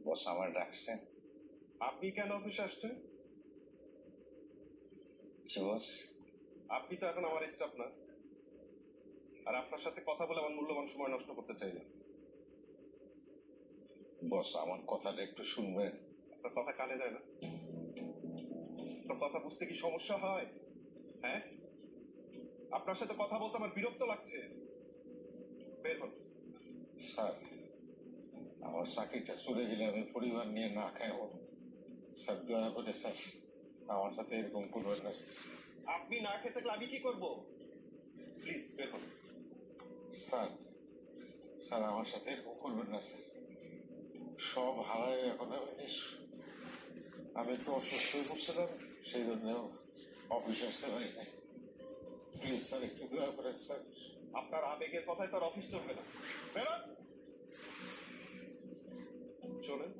বস আমার ডাকছেন? আপনি কেন অফিসে আসছেন? বস আপনি তো এখন আমার স্টাফ না, আর আপনার সাথে কথা বলে আমার মূল্যবান সময় নষ্ট করতে চাই না। বস আমার কথাটা একটু শুনবেন? আপনার কথা কানে যায় না? আপনার কথা বুঝতে কি সমস্যা হয়? হ্যাঁ, আপনার সাথে কথা বলতে আমার বিরক্ত লাগছে। বের হন। স্যার, আমার চাকরিটা চলে গেলে আমি পরিবার নিয়ে না খাই হব। স্যার দয়া করে স্যার আমার সাথে এরকম করবেন না। আপনি না খেতে থাকলে আমি কি করবো? প্লিজ বের হন। স্যার, স্যার আমার সাথে এরকম করবেন না স্যার। সব হারায় এখন আমি একটু অসুস্থ হয়ে পড়ছিলাম, সেই জন্য অফিসে আসতে পারি না। প্লিজ স্যার একটু দয়া করেন স্যার। আপনার আবেগের কথায় তার অফিস চলবে না। বেরোন। শোনেন,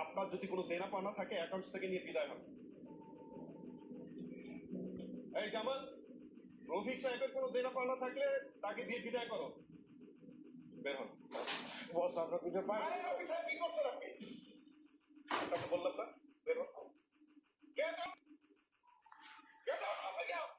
আপনার যদি কোনো দেনা পাওনা থাকে অ্যাকাউন্টস থেকে নিয়ে বিদায় হন। এই জামাল, রফিক সাহেবের কোনো দেনা পাওনা থাকলে তাকে দিয়ে বিদায় করো। বের হন। বস আমরা দুটো পাই। আরে রফিক সাহেব, কি করছেন আপনি? আপনাকে বললাম না, বের হন। Get out! Get out! Get out!